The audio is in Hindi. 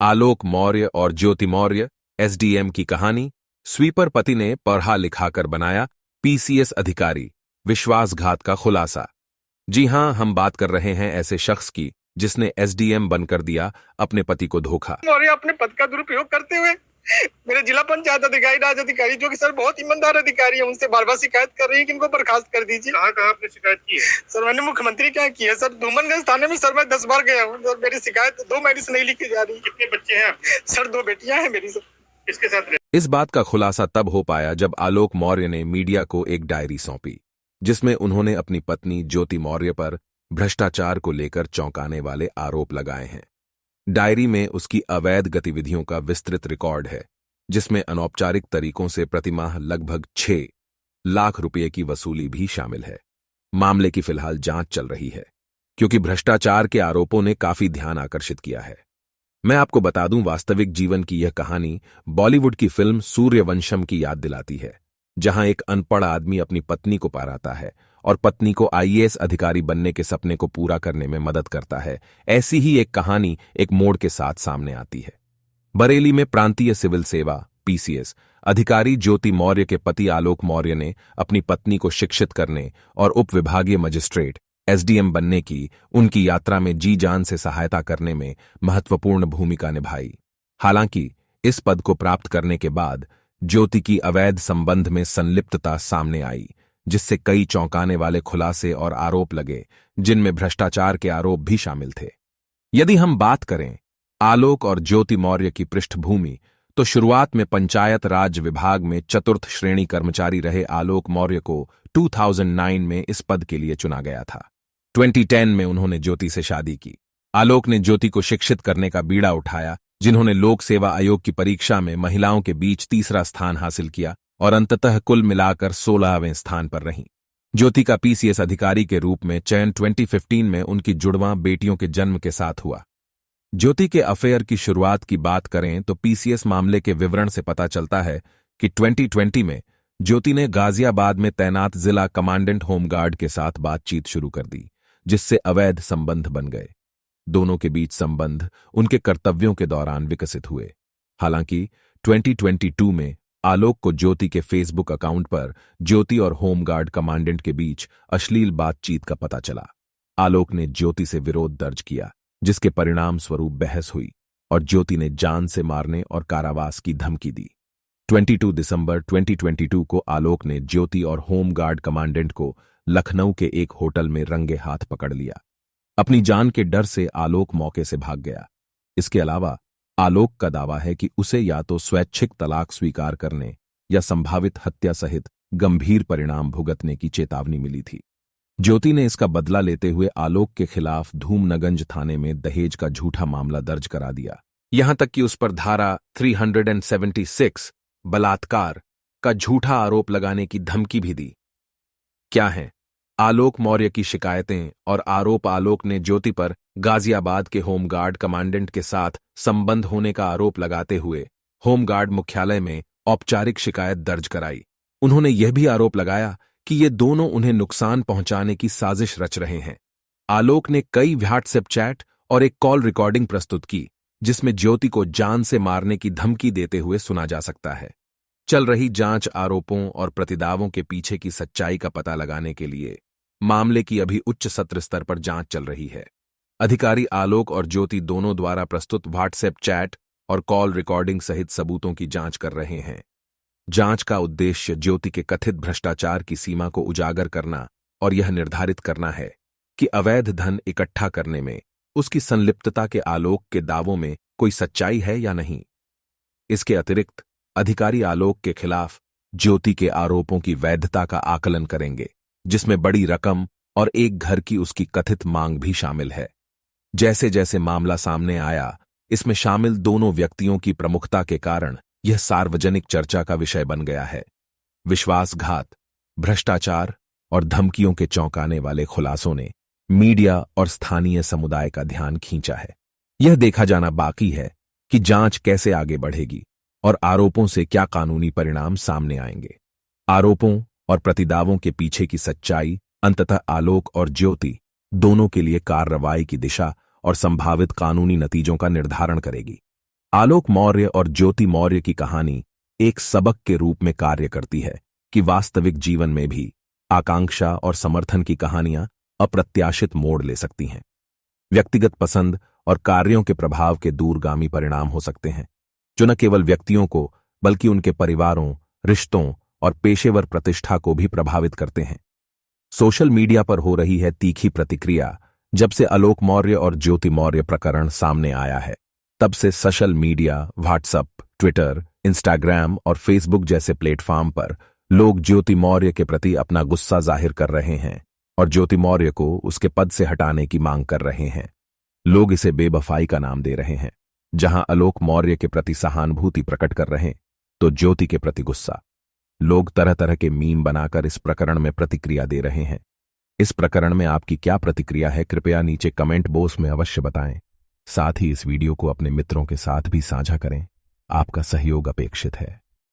आलोक मौर्य और ज्योति मौर्य एसडीएम की कहानी। स्वीपर पति ने पढ़ा लिखाकर बनाया पीसीएस अधिकारी, विश्वासघात का खुलासा। जी हां, हम बात कर रहे हैं ऐसे शख्स की जिसने एसडीएम बनकर दिया अपने पति को धोखा। मौर्य अपने पद का दुरुपयोग करते हुए मेरे जिला पंचायत अधिकारी, राज अधिकारी, जो कि सर बहुत ईमानदार अधिकारी है, उनसे बार बार शिकायत कर रही है कि इनको बर्खास्त कर दीजिए। कहाँ कहाँ आपने शिकायत की है? सर मैंने मुख्यमंत्री क्या की है सर, धूमनगंज थाने में सर मैं 10 बार गया हूँ सर। मेरी शिकायत 2 महीने से नहीं लिखी जा रही। कितने बच्चे हैं आपके? सर 2 बेटियां हैं मेरी सर। इसके साथ इस बात का खुलासा तब हो पाया जब आलोक मौर्य ने मीडिया को एक डायरी सौंपी, जिसमें उन्होंने अपनी पत्नी ज्योति मौर्य पर भ्रष्टाचार को लेकर चौंकाने वाले आरोप लगाए हैं। डायरी में उसकी अवैध गतिविधियों का विस्तृत रिकॉर्ड है, जिसमें अनौपचारिक तरीकों से प्रतिमाह लगभग 6 लाख रुपये की वसूली भी शामिल है। मामले की फिलहाल जांच चल रही है, क्योंकि भ्रष्टाचार के आरोपों ने काफी ध्यान आकर्षित किया है। मैं आपको बता दूं, वास्तविक जीवन की यह कहानी बॉलीवुड की फिल्म सूर्यवंशम की याद दिलाती है, जहां एक अनपढ़ आदमी अपनी पत्नी को पाराता है और पत्नी को आईएएस अधिकारी बनने के सपने को पूरा करने में मदद करता है। ऐसी ही एक कहानी एक मोड़ के साथ सामने आती है। बरेली में प्रांतीय सिविल सेवा पीसीएस अधिकारी ज्योति मौर्य के पति आलोक मौर्य ने अपनी पत्नी को शिक्षित करने और उप विभागीय मजिस्ट्रेट एसडीएम बनने की उनकी यात्रा में जी जान से सहायता करने में महत्वपूर्ण भूमिका निभाई। हालांकि इस पद को प्राप्त करने के बाद ज्योति की अवैध संबंध में संलिप्तता सामने आई, जिससे कई चौंकाने वाले खुलासे और आरोप लगे, जिनमें भ्रष्टाचार के आरोप भी शामिल थे। यदि हम बात करें आलोक और ज्योति मौर्य की पृष्ठभूमि, तो शुरुआत में पंचायत राज विभाग में चतुर्थ श्रेणी कर्मचारी रहे आलोक मौर्य को 2009 में इस पद के लिए चुना गया था। 2010 में उन्होंने ज्योति से शादी की। आलोक ने ज्योति को शिक्षित करने का बीड़ा उठाया, जिन्होंने लोक सेवा आयोग की परीक्षा में महिलाओं के बीच तीसरा स्थान हासिल किया और अंततः कुल मिलाकर 16वें स्थान पर रहीं। ज्योति का पीसीएस अधिकारी के रूप में चयन 2015 में उनकी जुड़वां बेटियों के जन्म के साथ हुआ। ज्योति के अफेयर की शुरुआत की बात करें तो पीसीएस मामले के विवरण से पता चलता है कि 2020 में ज्योति ने गाजियाबाद में तैनात जिला कमांडेंट होमगार्ड के साथ बातचीत शुरू कर दी, जिससे अवैध संबंध बन गए। दोनों के बीच संबंध उनके कर्तव्यों के दौरान विकसित हुए। हालांकि 2022 में आलोक को ज्योति के फेसबुक अकाउंट पर ज्योति और होमगार्ड कमांडेंट के बीच अश्लील बातचीत का पता चला। आलोक ने ज्योति से विरोध दर्ज किया, जिसके परिणाम स्वरूप बहस हुई और ज्योति ने जान से मारने और कारावास की धमकी दी। 22 दिसंबर 2022 को आलोक ने ज्योति और होमगार्ड कमांडेंट को लखनऊ के एक होटल में रंगे हाथ पकड़ लिया। अपनी जान के डर से आलोक मौके से भाग गया। इसके अलावा आलोक का दावा है कि उसे या तो स्वैच्छिक तलाक स्वीकार करने या संभावित हत्या सहित गंभीर परिणाम भुगतने की चेतावनी मिली थी। ज्योति ने इसका बदला लेते हुए आलोक के खिलाफ धूमनगंज थाने में दहेज का झूठा मामला दर्ज करा दिया। यहां तक कि उस पर धारा 376 बलात्कार का झूठा आरोप लगाने की धमकी भी दी। क्या है आलोक मौर्य की शिकायतें और आरोप? आलोक ने ज्योति पर गाजियाबाद के होमगार्ड कमांडेंट के साथ संबंध होने का आरोप लगाते हुए होमगार्ड मुख्यालय में औपचारिक शिकायत दर्ज कराई। उन्होंने यह भी आरोप लगाया कि ये दोनों उन्हें नुकसान पहुंचाने की साजिश रच रहे हैं। आलोक ने कई व्हाट्सएप चैट और एक कॉल रिकॉर्डिंग प्रस्तुत की, जिसमें ज्योति को जान से मारने की धमकी देते हुए सुना जा सकता है। चल रही जांच आरोपों और प्रतिदावों के पीछे की सच्चाई का पता लगाने के लिए मामले की अभी उच्च सत्र स्तर पर जांच चल रही है। अधिकारी आलोक और ज्योति दोनों द्वारा प्रस्तुत व्हाट्सएप चैट और कॉल रिकॉर्डिंग सहित सबूतों की जांच कर रहे हैं। जांच का उद्देश्य ज्योति के कथित भ्रष्टाचार की सीमा को उजागर करना और यह निर्धारित करना है कि अवैध धन इकट्ठा करने में उसकी संलिप्तता के आलोक के दावों में कोई सच्चाई है या नहीं। इसके अतिरिक्त अधिकारी आलोक के खिलाफ ज्योति के आरोपों की वैधता का आकलन करेंगे, जिसमें बड़ी रकम और एक घर की उसकी कथित मांग भी शामिल है। जैसे जैसे मामला सामने आया, इसमें शामिल दोनों व्यक्तियों की प्रमुखता के कारण यह सार्वजनिक चर्चा का विषय बन गया है। विश्वासघात, भ्रष्टाचार और धमकियों के चौंकाने वाले खुलासों ने मीडिया और स्थानीय समुदाय का ध्यान खींचा है। यह देखा जाना बाकी है कि जांच कैसे आगे बढ़ेगी और आरोपों से क्या कानूनी परिणाम सामने आएंगे। आरोपों और प्रतिदावों के पीछे की सच्चाई अंततः आलोक और ज्योति दोनों के लिए कार्रवाई की दिशा और संभावित कानूनी नतीजों का निर्धारण करेगी। आलोक मौर्य और ज्योति मौर्य की कहानी एक सबक के रूप में कार्य करती है कि वास्तविक जीवन में भी आकांक्षा और समर्थन की कहानियां अप्रत्याशित मोड़ ले सकती हैं। व्यक्तिगत पसंद और कार्यों के प्रभाव के दूरगामी परिणाम हो सकते हैं, जो न केवल व्यक्तियों को बल्कि उनके परिवारों, रिश्तों और पेशेवर प्रतिष्ठा को भी प्रभावित करते हैं। सोशल मीडिया पर हो रही है तीखी प्रतिक्रिया। जब से आलोक मौर्य और ज्योति मौर्य प्रकरण सामने आया है, तब से social media, WhatsApp, Twitter, Instagram और फेसबुक जैसे प्लेटफॉर्म पर लोग ज्योति मौर्य के प्रति अपना गुस्सा जाहिर कर रहे हैं और ज्योति मौर्य को उसके पद से हटाने की मांग कर रहे हैं। लोग इसे बेवफाई का नाम दे रहे हैं। जहां आलोक मौर्य के प्रति सहानुभूति प्रकट कर रहे हैं, तो ज्योति के प्रति गुस्सा। लोग तरह तरह के मीम बनाकर इस प्रकरण में प्रतिक्रिया दे रहे हैं। इस प्रकरण में आपकी क्या प्रतिक्रिया है, कृपया नीचे कमेंट बॉक्स में अवश्य बताएं। साथ ही इस वीडियो को अपने मित्रों के साथ भी साझा करें। आपका सहयोग अपेक्षित है।